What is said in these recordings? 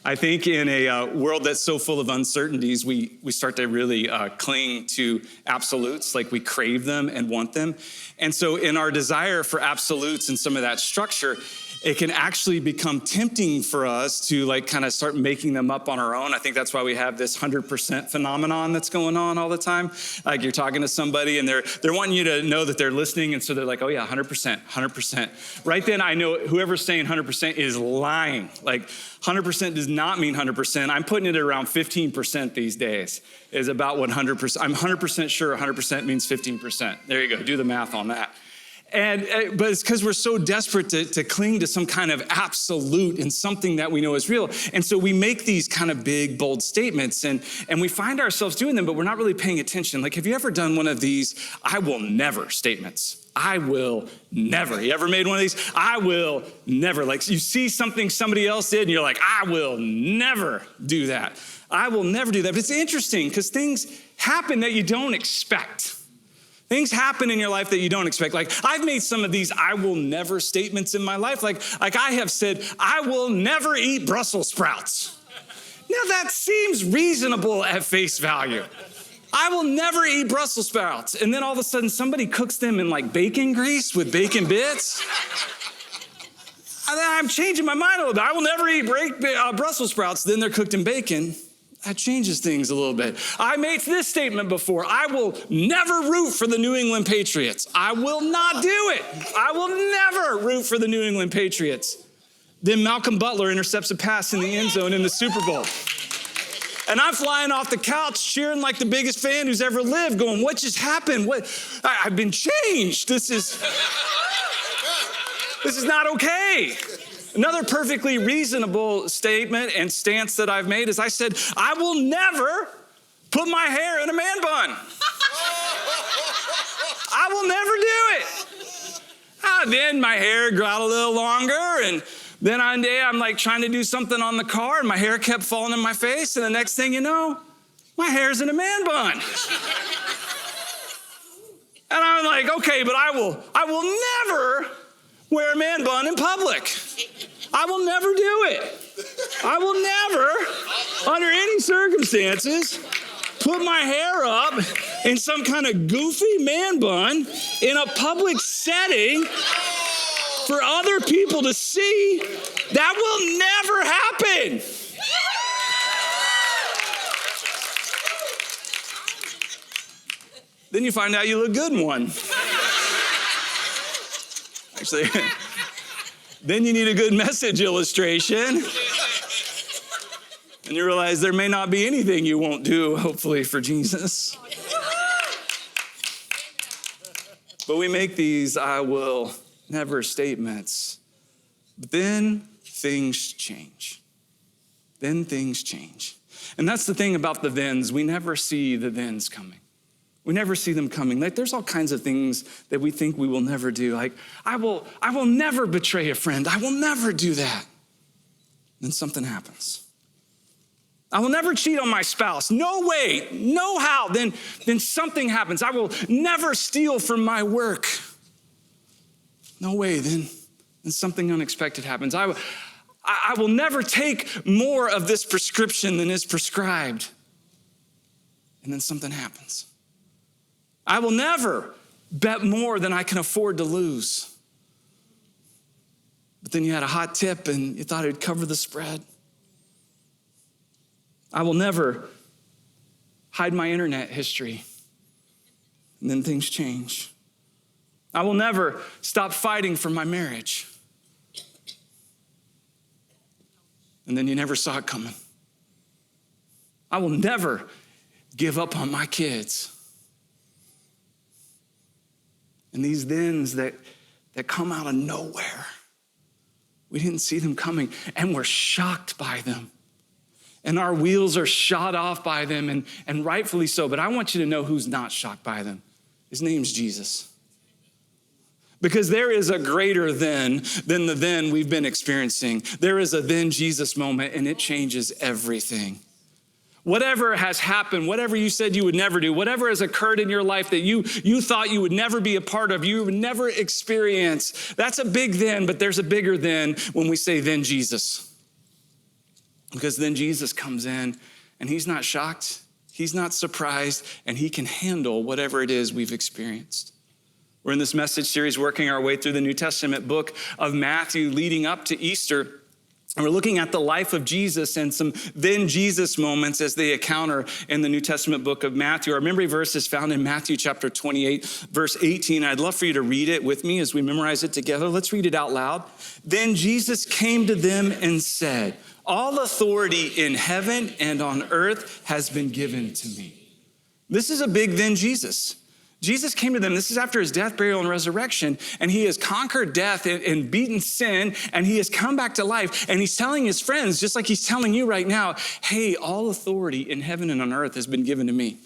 I think in a world that's so full of uncertainties, we start to really cling to absolutes, like we crave them and want them. And so in our desire for absolutes and some of that structure, it can actually become tempting for us to like kind of start making them up on our own. I think that's why we have this 100% phenomenon that's going on all the time. Like you're talking to somebody and they're wanting you to know that they're listening. And so they're like, oh yeah, 100%, 100%. Right then I know whoever's saying 100% is lying. Like 100% does not mean 100%. I'm putting it at around 15% these days is about what 100%. I'm 100% sure 100% means 15%. There you go, do the math on that. But it's because we're so desperate to cling to some kind of absolute and something that we know is real. And so we make these kind of big, bold statements and we find ourselves doing them, but we're not really paying attention. Like, have you ever done one of these I will never statements? I will never. You ever made one of these? I will never. Like you see something somebody else did and you're like, I will never do that. I will never do that. But it's interesting because things happen that you don't expect. Things happen in your life that you don't expect. Like I've made some of these I will never statements in my life. Like I have said, I will never eat Brussels sprouts. Now that seems reasonable at face value. I will never eat Brussels sprouts. And then all of a sudden somebody cooks them in like bacon grease with bacon bits. And then I'm changing my mind a little bit. I will never eat Brussels sprouts. Then they're cooked in bacon. That changes things a little bit. I made this statement before. I will never root for the New England Patriots. I will not do it. I will never root for the New England Patriots. Then Malcolm Butler intercepts a pass in the end zone in the Super Bowl. And I'm flying off the couch cheering like the biggest fan who's ever lived, going, what just happened? I've been changed. This is not okay. Another perfectly reasonable statement and stance that I've made is I said, I will never put my hair in a man bun. I will never do it. Then my hair grew out a little longer, and then one day I'm like trying to do something on the car, and my hair kept falling in my face, and the next thing you know, my hair's in a man bun. And I'm like, okay, but I will never wear a man bun in public. I will never do it. I will never, under any circumstances, put my hair up in some kind of goofy man bun in a public setting for other people to see. That will never happen. Then you find out you look good in one. Actually, then you need a good message illustration. And you realize there may not be anything you won't do, hopefully, for Jesus. But we make these I will never statements. But then things change. Then things change. And that's the thing about the thens. We never see the thens coming. We never see them coming. Like there's all kinds of things that we think we will never do. Like I will never betray a friend. I will never do that. Then something happens. I will never cheat on my spouse. No way, no how. Then something happens. I will never steal from my work. No way. Then something unexpected happens. I will never take more of this prescription than is prescribed. And then something happens. I will never bet more than I can afford to lose. But then you had a hot tip and you thought it would cover the spread. I will never hide my internet history. And then things change. I will never stop fighting for my marriage. And then you never saw it coming. I will never give up on my kids. And these thens that come out of nowhere, we didn't see them coming, and we're shocked by them. And our wheels are shot off by them, and rightfully so. But I want you to know who's not shocked by them. His name's Jesus. Because there is a greater than the then we've been experiencing. There is a then Jesus moment, and it changes everything. Whatever has happened, whatever you said you would never do, whatever has occurred in your life that you thought you would never be a part of, you would never experience, that's a big then, but there's a bigger then when we say then Jesus. Because then Jesus comes in and he's not shocked, he's not surprised, and he can handle whatever it is we've experienced. We're in this message series working our way through the New Testament book of Matthew leading up to Easter. And we're looking at the life of Jesus and some then Jesus moments as they encounter in the New Testament book of Matthew. Our memory verse is found in Matthew chapter 28, verse 18. I'd love for you to read it with me as we memorize it together. Let's read it out loud. Then Jesus came to them and said, all authority in heaven and on earth has been given to me. This is a big then Jesus. Jesus came to them. This is after his death, burial, and resurrection, and he has conquered death and beaten sin, and he has come back to life, and he's telling his friends, just like he's telling you right now, hey, all authority in heaven and on earth has been given to me.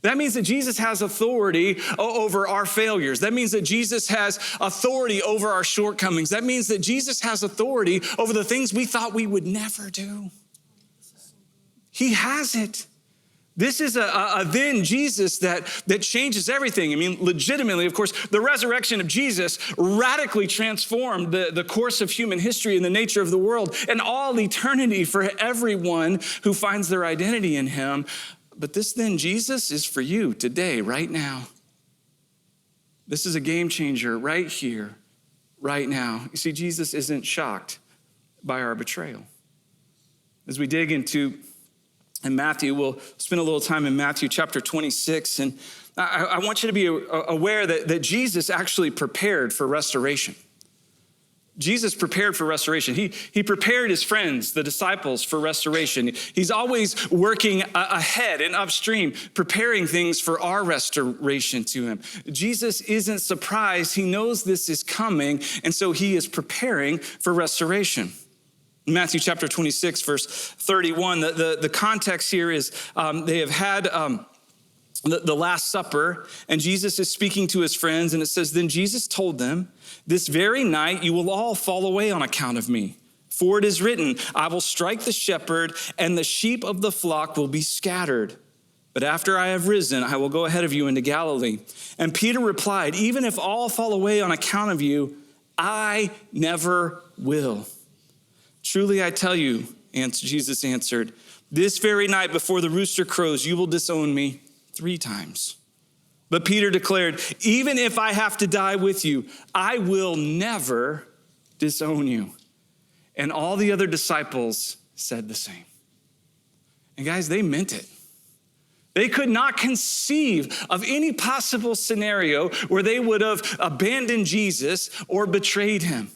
That means that Jesus has authority over our failures. That means that Jesus has authority over our shortcomings. That means that Jesus has authority over the things we thought we would never do. He has it. This is a then Jesus that changes everything. I mean, legitimately, of course, the resurrection of Jesus radically transformed the course of human history and the nature of the world and all eternity for everyone who finds their identity in him. But this then Jesus is for you today, right now. This is a game changer right here, right now. You see, Jesus isn't shocked by our betrayal. As we dig into Matthew, we'll spend a little time in Matthew chapter 26. And I want you to be aware that Jesus actually prepared for restoration. Jesus prepared for restoration. He prepared his friends, the disciples, for restoration. He's always working ahead and upstream, preparing things for our restoration to him. Jesus isn't surprised. He knows this is coming, and so he is preparing for restoration. In Matthew chapter 26, verse 31, the context here is they have had the Last Supper, and Jesus is speaking to his friends, and it says, then Jesus told them, this very night you will all fall away on account of me. For it is written, I will strike the shepherd, and the sheep of the flock will be scattered. But after I have risen, I will go ahead of you into Galilee. And Peter replied, even if all fall away on account of you, I never will. Truly I tell you, Jesus answered, this very night before the rooster crows, you will disown me 3 times. But Peter declared, even if I have to die with you, I will never disown you. And all the other disciples said the same. And guys, they meant it. They could not conceive of any possible scenario where they would have abandoned Jesus or betrayed him.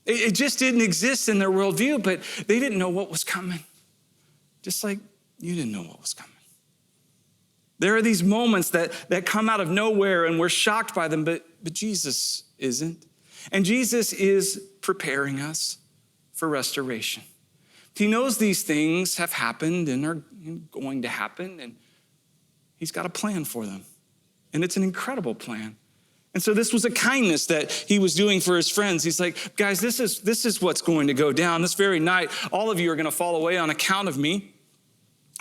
It just didn't exist in their worldview, but they didn't know what was coming. Just like you didn't know what was coming. There are these moments that come out of nowhere and we're shocked by them, but Jesus isn't. And Jesus is preparing us for restoration. He knows these things have happened and are going to happen, and he's got a plan for them. And it's an incredible plan. And so this was a kindness that he was doing for his friends. He's like, guys, this is what's going to go down. This very night, all of you are going to fall away on account of me.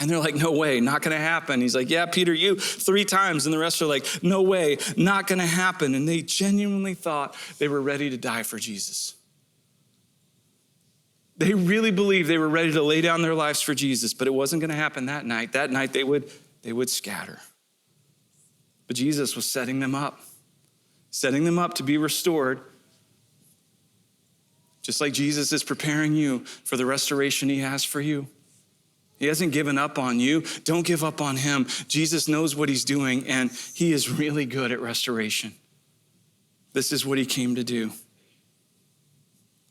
And they're like, no way, not going to happen. He's like, yeah, Peter, you 3 times. And the rest are like, no way, not going to happen. And they genuinely thought they were ready to die for Jesus. They really believed they were ready to lay down their lives for Jesus, but it wasn't going to happen that night. That night they would scatter. But Jesus was setting them up to be restored. Just like Jesus is preparing you for the restoration he has for you. He hasn't given up on you. Don't give up on him. Jesus knows what he's doing, and he is really good at restoration. This is what he came to do.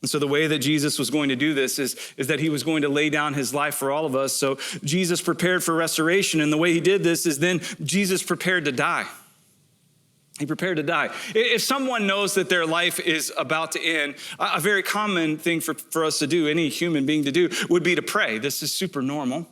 And so the way that Jesus was going to do this is that he was going to lay down his life for all of us. So Jesus prepared for restoration, and the way he did this is then Jesus prepared to die. He prepared to die. If someone knows that their life is about to end, a very common thing for us to do, any human being to do, would be to pray. This is super normal.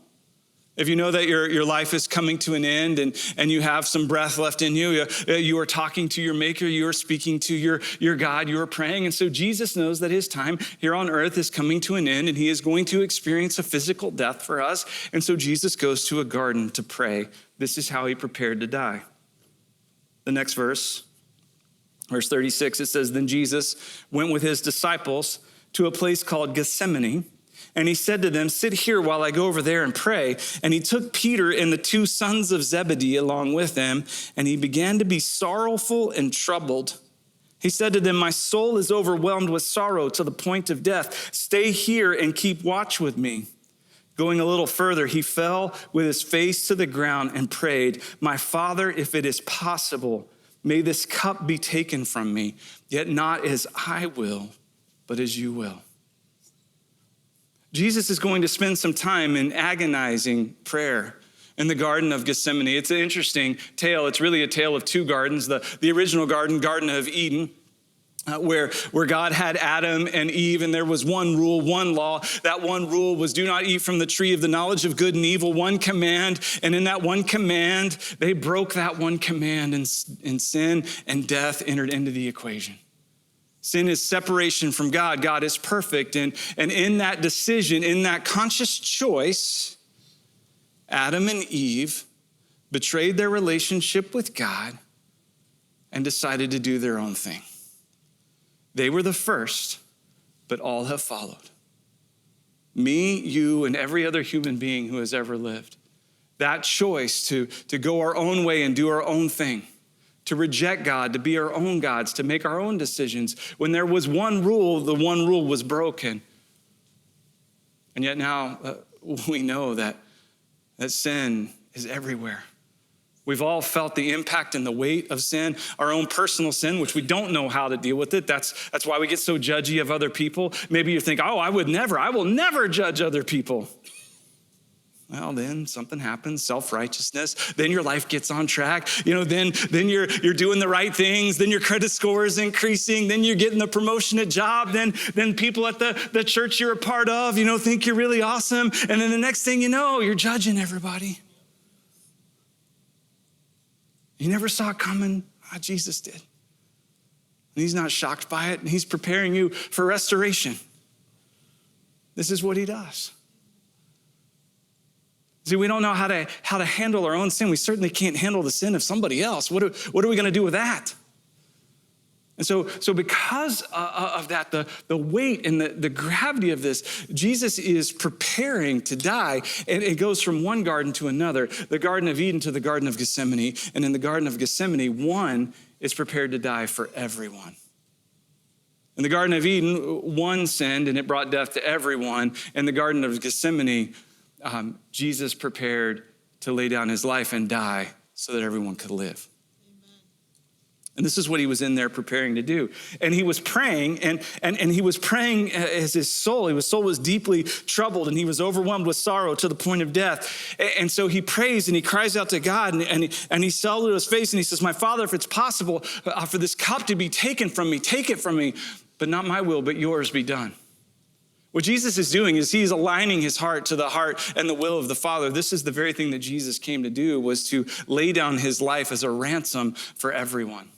If you know that your life is coming to an end and you have some breath left in you, you are talking to your maker, you are speaking to your God, you are praying. And so Jesus knows that his time here on earth is coming to an end and he is going to experience a physical death for us. And so Jesus goes to a garden to pray. This is how he prepared to die. The next verse 36, it says, then Jesus went with his disciples to a place called Gethsemane, And he said to them, sit here while I go over there and pray. And he took Peter and the two sons of Zebedee along with him, and he began to be sorrowful and troubled. He said to them, my soul is overwhelmed with sorrow to the point of death. Stay here and keep watch with me. Going a little further, he fell with his face to the ground and prayed, my Father, if it is possible, may this cup be taken from me, yet not as I will, but as you will. Jesus is going to spend some time in agonizing prayer in the Garden of Gethsemane. It's an interesting tale. It's really a tale of two gardens. The original garden, Garden of Eden, where God had Adam and Eve, and there was one rule, one law. That one rule was do not eat from the tree of the knowledge of good and evil, one command. And in that one command, they broke that one command, and sin and death entered into the equation. Sin is separation from God. God is perfect. And in that decision, in that conscious choice, Adam and Eve betrayed their relationship with God and decided to do their own thing. They were the first, but all have followed. Me, you, and every other human being who has ever lived. That choice to go our own way and do our own thing, to reject God, to be our own gods, to make our own decisions. When there was one rule, the one rule was broken. And yet now we know that sin is everywhere. We've all felt the impact and the weight of sin, our own personal sin, which we don't know how to deal with it. That's why we get so judgy of other people. Maybe you think, I will never judge other people. Well, then something happens, self-righteousness. Then your life gets on track. Then you're doing the right things. Then your credit score is increasing. Then you're getting the promotion at job. Then people at the church you're a part of, think you're really awesome. And then the next thing you know, you're judging everybody. You never saw it coming. Jesus did. And he's not shocked by it. And he's preparing you for restoration. This is what he does. See, we don't know how to handle our own sin. We certainly can't handle the sin of somebody else. What are we going to do with that? And so because of that, the weight and the gravity of this, Jesus is preparing to die. And it goes from one garden to another, the Garden of Eden to the Garden of Gethsemane. And in the Garden of Gethsemane, one is prepared to die for everyone. In the Garden of Eden, one sinned and it brought death to everyone. In the Garden of Gethsemane, Jesus prepared to lay down his life and die so that everyone could live. Amen. And this is what he was in there preparing to do. And he was praying, and he was praying as his soul was deeply troubled, and he was overwhelmed with sorrow to the point of death. And so he prays and he cries out to God, and he fell to his face and he says, my Father, if it's possible for this cup to be taken from me, take it from me, but not my will, but yours be done. What Jesus is doing is he's aligning his heart to the heart and the will of the Father. This is the very thing that Jesus came to do, was to lay down his life as a ransom for everyone.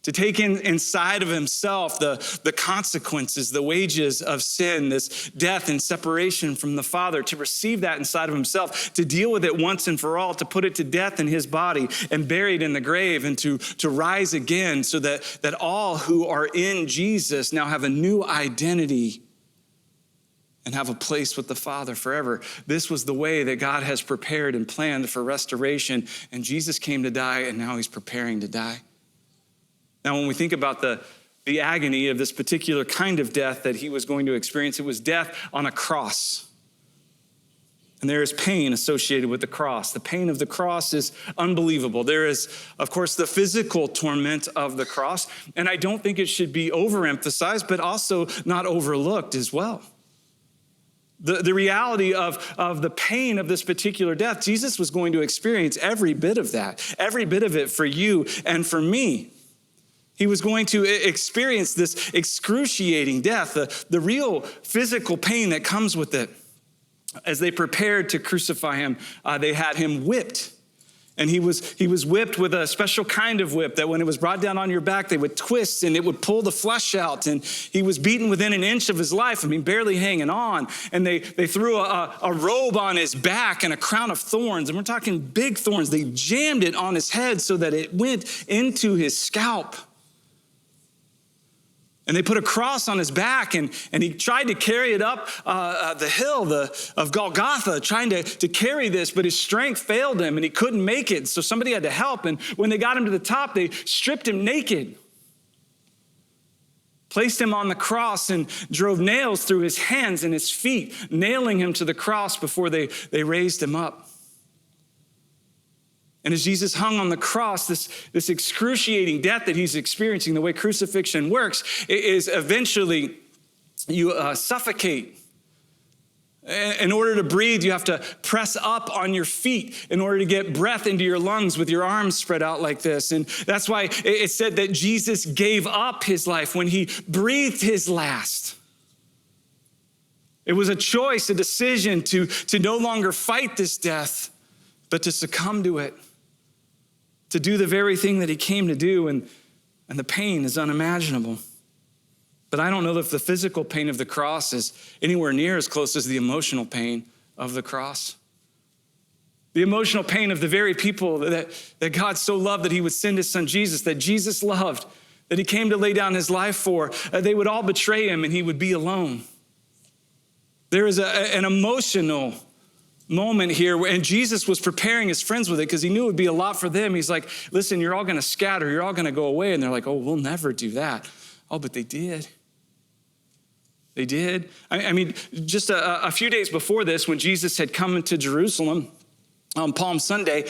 To take inside of himself the consequences, the wages of sin, this death and separation from the Father, to receive that inside of himself, to deal with it once and for all, to put it to death in his body and bury it in the grave, and to rise again so that all who are in Jesus now have a new identity and have a place with the Father forever. This was the way that God has prepared and planned for restoration. And Jesus came to die, and now he's preparing to die. Now, when we think about the agony of this particular kind of death that he was going to experience, it was death on a cross. And there is pain associated with the cross. The pain of the cross is unbelievable. There is, of course, the physical torment of the cross. And I don't think it should be overemphasized, but also not overlooked as well. The reality of the pain of this particular death, Jesus was going to experience every bit of that, every bit of it for you and for me. He was going to experience this excruciating death, the real physical pain that comes with it. As they prepared to crucify him, they had him whipped. And he was whipped with a special kind of whip that when it was brought down on your back, they would twist and it would pull the flesh out. And he was beaten within an inch of his life, barely hanging on. And they threw a robe on his back and a crown of thorns. And we're talking big thorns. They jammed it on his head so that it went into his scalp. And they put a cross on his back, and he tried to carry it up the hill of Golgotha, trying to carry this, but his strength failed him, and he couldn't make it. So somebody had to help, and when they got him to the top, they stripped him naked, placed him on the cross, and drove nails through his hands and his feet, nailing him to the cross before they raised him up. And as Jesus hung on the cross, this excruciating death that he's experiencing, the way crucifixion works, is eventually you suffocate. In order to breathe, you have to press up on your feet in order to get breath into your lungs with your arms spread out like this. And that's why it said that Jesus gave up his life when he breathed his last. It was a choice, a decision to no longer fight this death, but to succumb to it, to do the very thing that he came to do, and the pain is unimaginable. But I don't know if the physical pain of the cross is anywhere near as close as the emotional pain of the cross. The emotional pain of the very people that God so loved that he would send his son Jesus, that Jesus loved, that he came to lay down his life for. They would all betray him and he would be alone. There is an emotional moment here, and Jesus was preparing his friends with it because he knew it would be a lot for them. He's like, listen, you're all going to scatter. You're all going to go away. And they're like, oh, we'll never do that. Oh, but they did. They did. I mean, just a few days before this, when Jesus had come into Jerusalem, on Palm Sunday,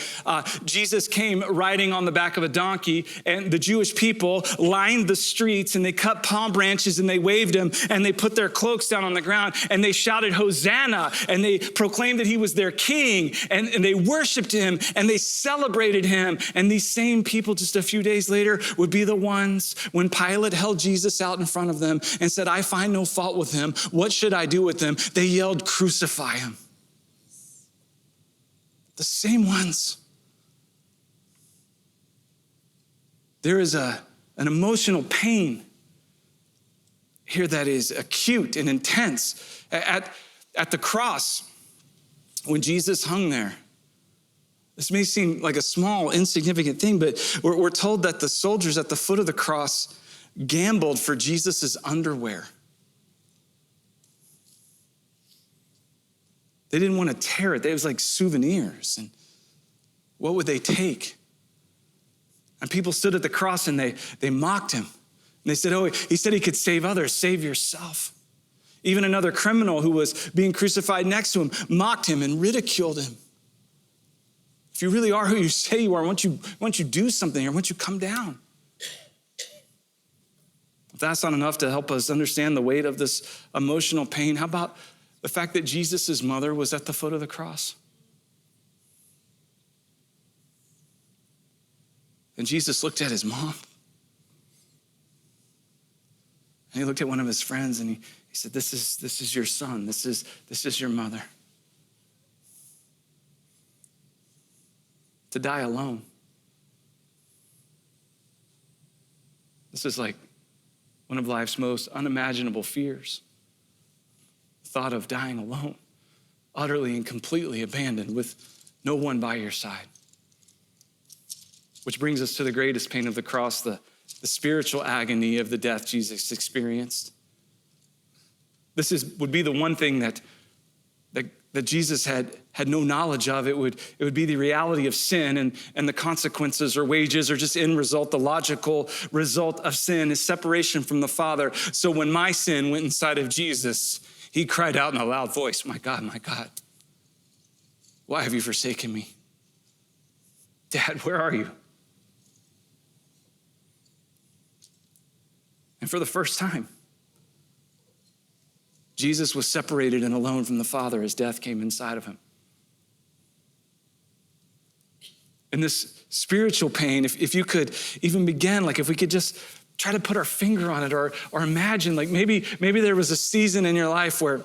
Jesus came riding on the back of a donkey, and the Jewish people lined the streets, and they cut palm branches, and they waved him, and they put their cloaks down on the ground, and they shouted, Hosanna, and they proclaimed that he was their king, and they worshiped him, and they celebrated him. And these same people just a few days later would be the ones when Pilate held Jesus out in front of them and said, I find no fault with him. What should I do with him? They yelled, crucify him. The same ones. There is an emotional pain here that is acute and intense. At the cross, when Jesus hung there, this may seem like a small, insignificant thing, but we're told that the soldiers at the foot of the cross gambled for Jesus' underwear. They didn't want to tear it. It was like souvenirs. And what would they take? And people stood at the cross and they mocked him. And they said, oh, he said he could save others. Save yourself. Even another criminal who was being crucified next to him mocked him and ridiculed him. If you really are who you say you are, why don't you do something, or why don't you come down? If that's not enough to help us understand the weight of this emotional pain, how about the fact that Jesus' mother was at the foot of the cross? And Jesus looked at his mom. And he looked at one of his friends and he said, this is your son. This is your mother. To die alone. This is like one of life's most unimaginable fears. Thought of dying alone, utterly and completely abandoned with no one by your side. Which brings us to the greatest pain of the cross, the spiritual agony of the death Jesus experienced. This would be the one thing that Jesus had no knowledge of. It would be the reality of sin and the consequences or wages or just end result. The logical result of sin is separation from the Father. So when my sin went inside of Jesus, he cried out in a loud voice, my God, why have you forsaken me? Dad, where are you? And for the first time, Jesus was separated and alone from the Father as death came inside of him. And this spiritual pain, if you could even begin, like if we could just try to put our finger on it or imagine, like maybe there was a season in your life where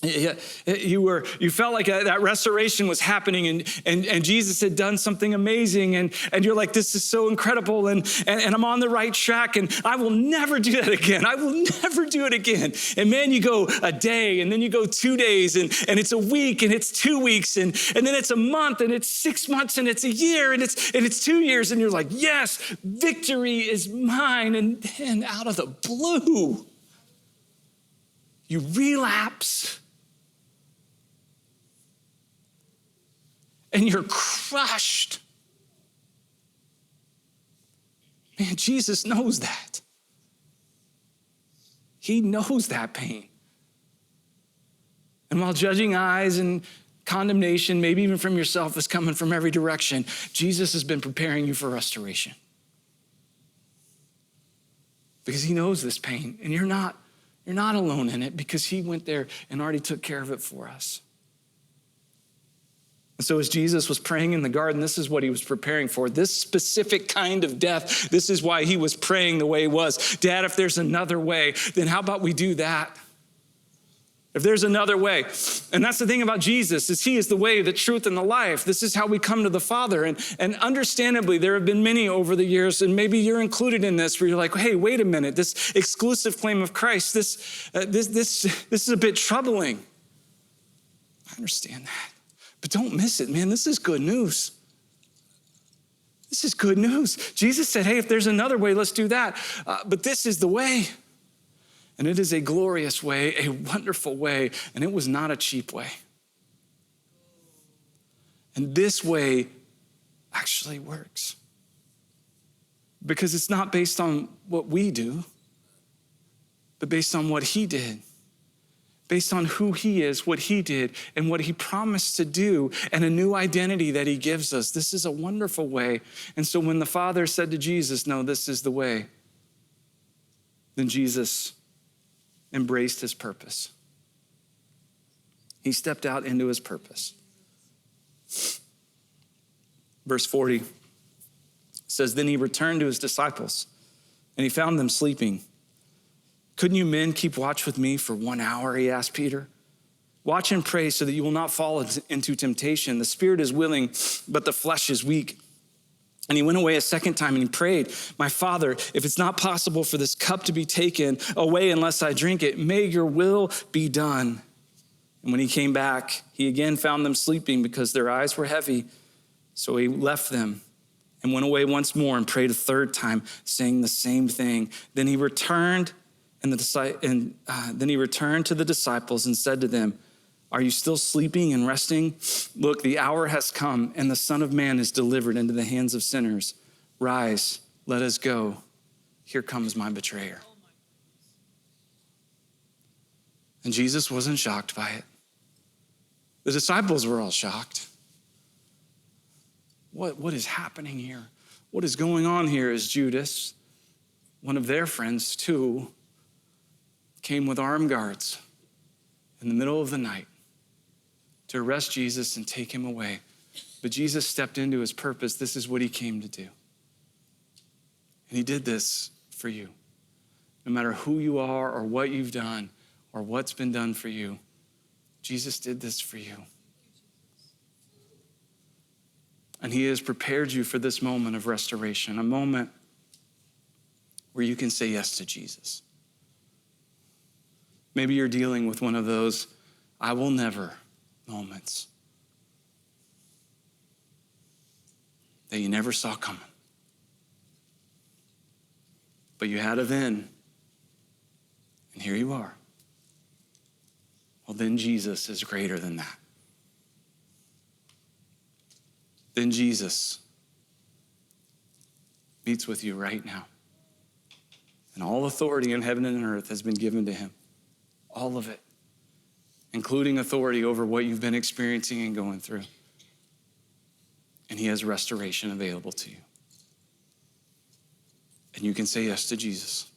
You felt like that restoration was happening and Jesus had done something amazing and you're like, this is so incredible and I'm on the right track and I will never do that again. I will never do it again. And man, you go a day and then you go 2 days and it's a week and it's 2 weeks and then it's a month and it's 6 months and it's a year and it's 2 years and you're like, yes, victory is mine. And then out of the blue, you relapse. And you're crushed. Man, Jesus knows that. He knows that pain. And while judging eyes and condemnation, maybe even from yourself, is coming from every direction, Jesus has been preparing you for restoration. Because he knows this pain, and you're not alone in it because he went there and already took care of it for us. And so as Jesus was praying in the garden, this is what he was preparing for. This specific kind of death, this is why he was praying the way he was. Dad, if there's another way, then how about we do that? If there's another way. And that's the thing about Jesus, is he is the way, the truth, and the life. This is how we come to the Father. And understandably, there have been many over the years, and maybe you're included in this, where you're like, hey, wait a minute, this exclusive claim of Christ, this is a bit troubling. I understand that. But don't miss it, man. This is good news. This is good news. Jesus said, hey, if there's another way, let's do that. But this is the way. And it is a glorious way, a wonderful way, and it was not a cheap way. And this way actually works. Because it's not based on what we do, but based on what he did. Based on who he is, what he did, and what he promised to do, and a new identity that he gives us. This is a wonderful way. And so when the Father said to Jesus, no, this is the way, then Jesus embraced his purpose. He stepped out into his purpose. Verse 40 says, then he returned to his disciples, and he found them sleeping. Couldn't you men keep watch with me for 1 hour, he asked Peter. Watch and pray so that you will not fall into temptation. The spirit is willing, but the flesh is weak. And he went away a second time and he prayed, my Father, if it's not possible for this cup to be taken away unless I drink it, may your will be done. And when he came back, he again found them sleeping because their eyes were heavy. So he left them and went away once more and prayed a third time, saying the same thing. Then he returned then he returned to the disciples and said to them, are you still sleeping and resting? Look, the hour has come and the Son of Man is delivered into the hands of sinners. Rise, let us go. Here comes my betrayer. And Jesus wasn't shocked by it. The disciples were all shocked. What is happening here? What is going on here? As Judas, one of their friends too, came with armed guards in the middle of the night to arrest Jesus and take him away. But Jesus stepped into his purpose. This is what he came to do. And he did this for you. No matter who you are or what you've done or what's been done for you, Jesus did this for you. And he has prepared you for this moment of restoration, a moment where you can say yes to Jesus. Maybe you're dealing with one of those I will never moments that you never saw coming. But you had a then, and here you are. Well, then Jesus is greater than that. Then Jesus meets with you right now. And all authority in heaven and earth has been given to him. All of it, including authority over what you've been experiencing and going through. And he has restoration available to you. And you can say yes to Jesus.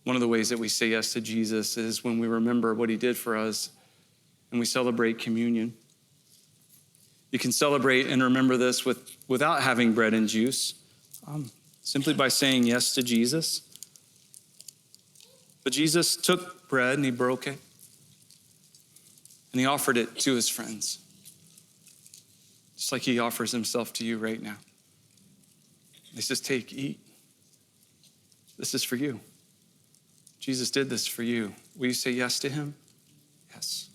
One of the ways that we say yes to Jesus is when we remember what he did for us and we celebrate communion. You can celebrate and remember this without having bread and juice, simply by saying yes to Jesus. But Jesus took bread and he broke it. And he offered it to his friends. Just like he offers himself to you right now. He says, take, eat. This is for you. Jesus did this for you. Will you say yes to him? Yes.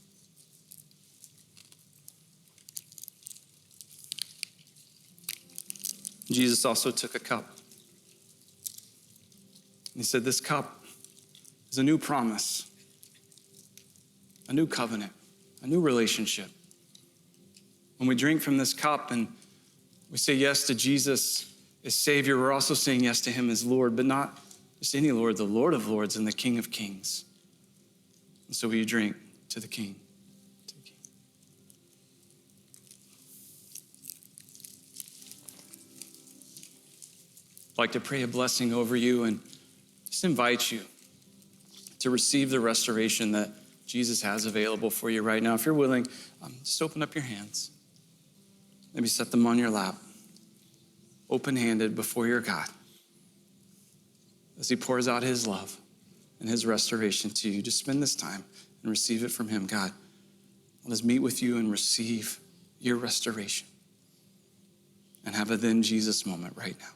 Jesus also took a cup. And he said, this cup is a new promise, a new covenant, a new relationship. When we drink from this cup and we say yes to Jesus as Savior, we're also saying yes to him as Lord, but not just any Lord, the Lord of Lords and the King of Kings. And so will you drink to the King? To the King. I'd like to pray a blessing over you and just invite you to receive the restoration that Jesus has available for you right now. If you're willing, just open up your hands. Maybe set them on your lap, open-handed before your God, as he pours out his love and his restoration to you. Just spend this time and receive it from him. God, let us meet with you and receive your restoration and have a then Jesus moment right now.